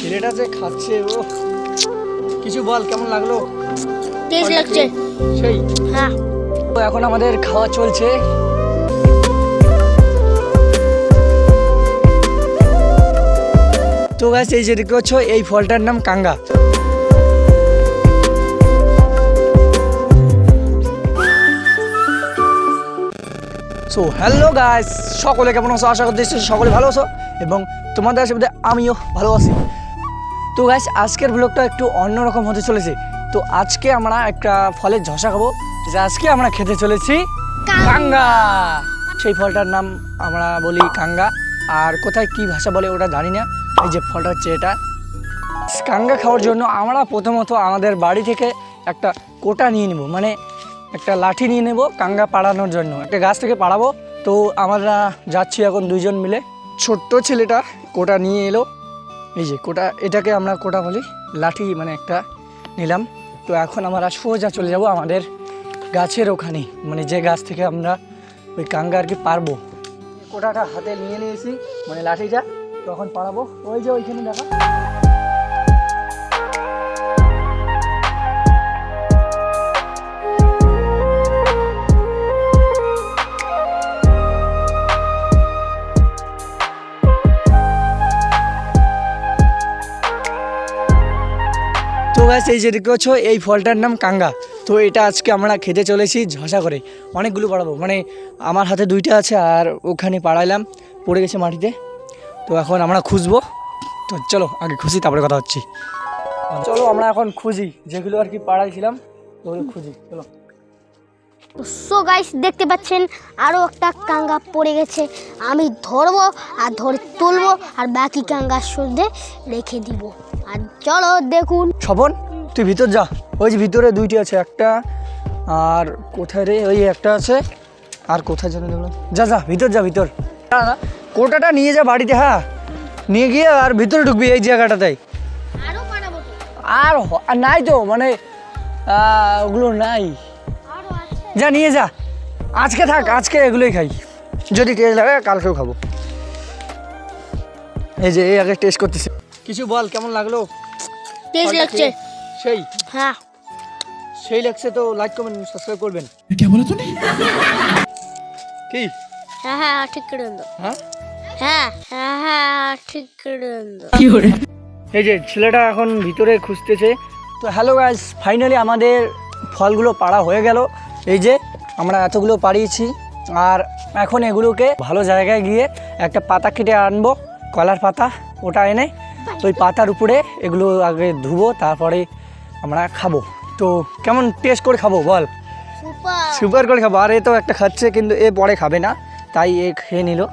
ছেলেটা যে খাচ্ছে ও কিছু বল কেমন লাগলো? টেস্ট লাগছে সেই হ্যাঁ। তো এখন আমাদের খাওয়া চলছে। তো গাছ এই যে দেখতে পাচ্ছ এই ফলটার নাম কাঙ্গা। সো হ্যালো গাইস, সকলে কেমন আছো? আশা করতে সকলে ভালো আছো এবং তোমাদের আশীর্বাদে আমিও ভালো আছি। তো গাইস আজকের ব্লগটা একটু অন্যরকম হতে চলেছে। তো আজকে আমরা একটা ফলের ঝসা খাবো, যে আজকে আমরা খেতে চলেছি কাঙ্গা। সেই ফলটার নাম আমরা বলি কাঙ্গা, আর কোথায় কি ভাষা বলে ওটা জানি না। এই যে ফলটা হচ্ছে এটা। কাঙ্গা খাওয়ার জন্য আমরা প্রথমত আমাদের বাড়ি থেকে একটা কোটা নিয়ে নেব, মানে একটা লাঠি নিয়ে নেব কাঙ্গা পাড়ানোর জন্য। একটা গাছ থেকে পাড়াবো। তো আমরা যাচ্ছি এখন দুইজন মিলে। ছোট্ট ছেলেটা কোটা নিয়ে এলো, এই যে কোটা, এটাকে আমরা কোটা বলি, লাঠি মানে একটা নিলাম। তো এখন আমরা সোজা চলে যাব আমাদের গাছের ওখানে, মানে যে গাছ থেকে আমরা ওই কাঙ্গা আর কি পারবো। কোটাটা হাতে নিয়ে নিয়েছি, মানে লাঠিটা, তখন পাড়াবো। ওই যে ওইখানে দেখা। তো গাছ এই যে দেখতে পাচ্ছ এই ফলটার নাম কাঙ্গা। তো এটা আজকে আমরা খেতে চলেছি ঝসা করে। অনেকগুলো পাড়াবো, মানে আমার হাতে দুইটা আছে আর ওখানে পাড়াইলাম, পড়ে গেছে মাটিতে। তো এখন আমরা খুঁজবো। তো চলো আগে খুঁজি, তারপরে কথা হচ্ছি। চলো আমরা এখন খুঁজি, যেগুলো আর কি পাড়াইছিলাম ওগুলো খুঁজি, চলো। সো গাইস দেখতে পাচ্ছেন আরো একটা কাঙ্গা পড়ে গেছে। আমি ধরবো আর ধরে তুলবো আর বাকি কাঙ্গার সঙ্গে রেখে দিব। আর চলো দেখুন। স্বপন তুই ভিতর যা, ওই যে ভিতরে দুইটি আছে, একটা আর কোথায় রে, ওই একটা আছে আর কোথায় যেন দেখলাম। যা যা ভিতর যা, ভিতর কোটাটা নিয়ে যা বাড়িতে, হ্যাঁ নিয়ে গিয়ে আর ভিতরে ঢুকবি এই জায়গাটাতেই। আরো পাঠাবো তো? আর নাই তো, মানে ওগুলো নাই, আরো আছে। যা নিয়ে যা। আজকে থাক, আজকে এগুলোই খাই, যদি টেস্ট লাগে কালকেও খাবো। এই যে এই আগে টেস্ট করতেছি। কিছু বল কেমন লাগলো? টেস্ট লাগছে সেই হ্যাঁ। সেই লাগছে তো লাইক কমেন্ট সাবস্ক্রাইব করবেন। क्या बोला तूने? কি হ্যাঁ হ্যাঁ ঠিক করে দাও। হ্যাঁ হ্যাঁ হ্যাঁ হ্যাঁ ঠিক করে দাও। এই যে ছেলেটা এখন ভিতরে খুঁজতেছে। তো হ্যালো গাইস, ফাইনালি আমাদের ফলগুলো পাড়া হয়ে গেল। এই যে আমরা এতগুলো পাড়িয়েছি, আর এখন এগুলোকে ভালো জায়গায় গিয়ে একটা পাতা কেটে আনবো, কলার পাতা, ওটা এনে ওই পাতার উপরে এগুলো আগে ধুবো, তারপরে আমরা খাবো। তো কেমন টেস্ট করে খাবো বল? সুপার। সুপার করে খাবো। আর এ তো একটা খাচ্ছে, কিন্তু এ পরে খাবে না, তাই এ খেয়ে নিল।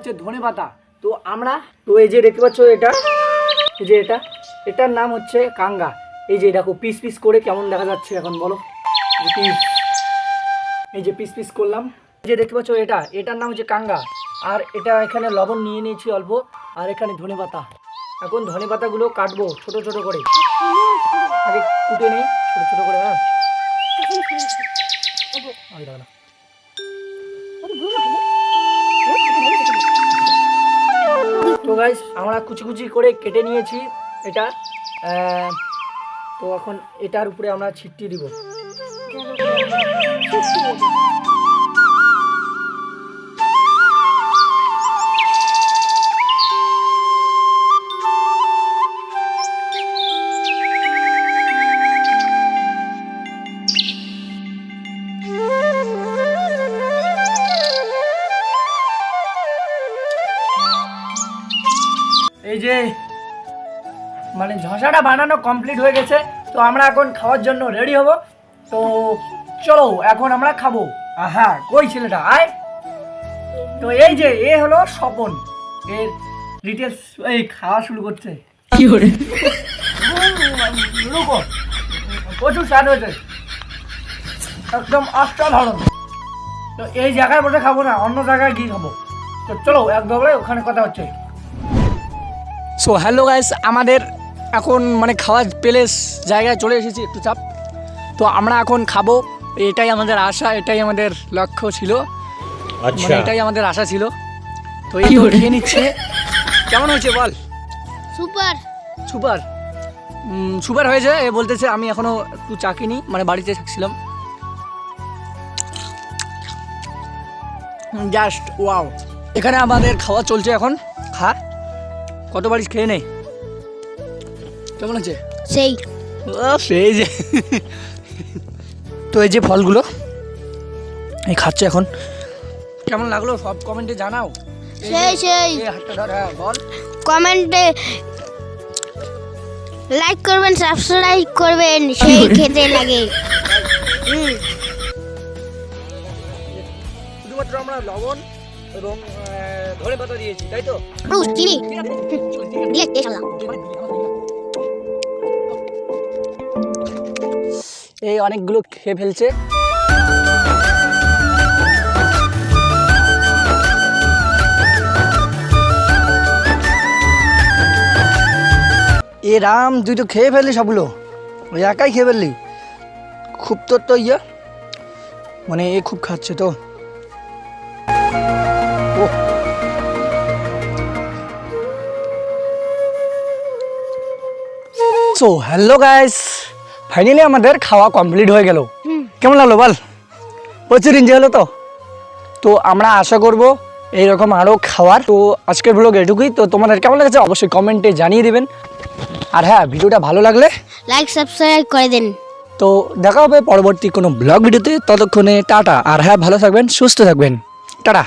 হচ্ছে ধনেপাতা। তো আমরা তো এই যে দেখতে পাচ্ছ এটা, এই যে এটার নাম হচ্ছে কাঙ্গা। এই যে দেখো পিস পিস করে কেমন দেখা যাচ্ছে এখন বলো। এই যে পিস পিস করলাম, এই যে দেখতে পাচ্ছ এটার নাম হচ্ছে কাঙ্গা। আর এটা এখানে লবণ নিয়ে নিয়েছি অল্প, আর এখানে ধনেপাতা। এখন ধনেপাতাগুলো কাটবো ছোট ছোট করে, আগে কুটে নেই ছোট ছোট করে। হ্যাঁ তো গাইস আমরা কুচি কুচি করে কেটে নিয়েছি এটা। তো এখন এটার উপরে আমরা ছিটিয়ে দিব। এই যে মানে ঝসাটা বানানো কমপ্লিট হয়ে গেছে। তো আমরা এখন খাওয়ার জন্য রেডি হব। তো চলো এখন আমরা খাবো। হ্যাঁ কই ছেলেটা আয়। তো এই যে এ হলো স্বপন, এর ডিটেলস এই খাওয়া শুরু করছে। কি করে প্রচুর স্বাদ হয়েছে, একদম অসাধারণ। তো এই জায়গায় বসে খাবো না, অন্য জায়গায় গিয়ে খাবো। তো চলো একদম ওখানে কথা হচ্ছে। সো হ্যালো গাইস, আমাদের এখন মানে খাওয়ার প্লেস জায়গায় চলে এসেছি, একটু চাপ। তো আমরা এখন খাবো, এটাই আমাদের আশা, এটাই আমাদের লক্ষ্য ছিল, মানে এটাই আমাদের আশা ছিল। তো এই খেয়ে নিচ্ছে। কেমন হয়েছে বল? সুপার সুপার সুপার হয়েছে। এ বলতেছে আমি এখনো একটু চাকিনি, মানে বাড়িতে থাকছিলাম। Just wow. এখানে আমাদের খাওয়া চলছে এখন। খা, কত বাড়ি খেয়ে নেই। কেমন আছে? সেই সেই যে তো এই যে ফলগুলো এই খাচ্ছে এখন। কেমন লাগলো সব কমেন্টে জানাও। সেই হাতটা ধর, হ্যাঁ বল। কমেন্টে লাইক করবেন, সাবস্ক্রাইব করবেন, সেই খেতে লাগে। শুধুমাত্র আমরা লবণ এবং ধনেপাতা দিয়েছি, তাই তো? চিনি দিয়ে খেলাম। এই অনেকগুলো খেয়ে ফেলছে। এ রাম, তুই তো খেয়ে ফেললি সবগুলো, ওই একাই খেয়ে ফেললি। খুব তোর তো ইয়ে মানে এ খুব খাচ্ছে তো। ও সো হ্যালো গাইস, ফাইনালি আমাদের খাওয়া কমপ্লিট হয়ে গেল। কেমন লাগলো বল? প্রচুর এনজয় হলো তো। তো আমরা আশা করব এইরকম আরও খাওয়ার। তো আজকের ব্লগ এটুকুই। তো তোমাদের কেমন লেগেছে অবশ্যই কমেন্টে জানিয়ে দেবেন। আর হ্যাঁ, ভিডিওটা ভালো লাগলে লাইক সাবস্ক্রাইব করে দিন। তো দেখা হবে পরবর্তী কোনো ব্লগ ভিডিওতে। ততক্ষণে টাটা। আর হ্যাঁ, ভালো থাকবেন, সুস্থ থাকবেন। টাটা।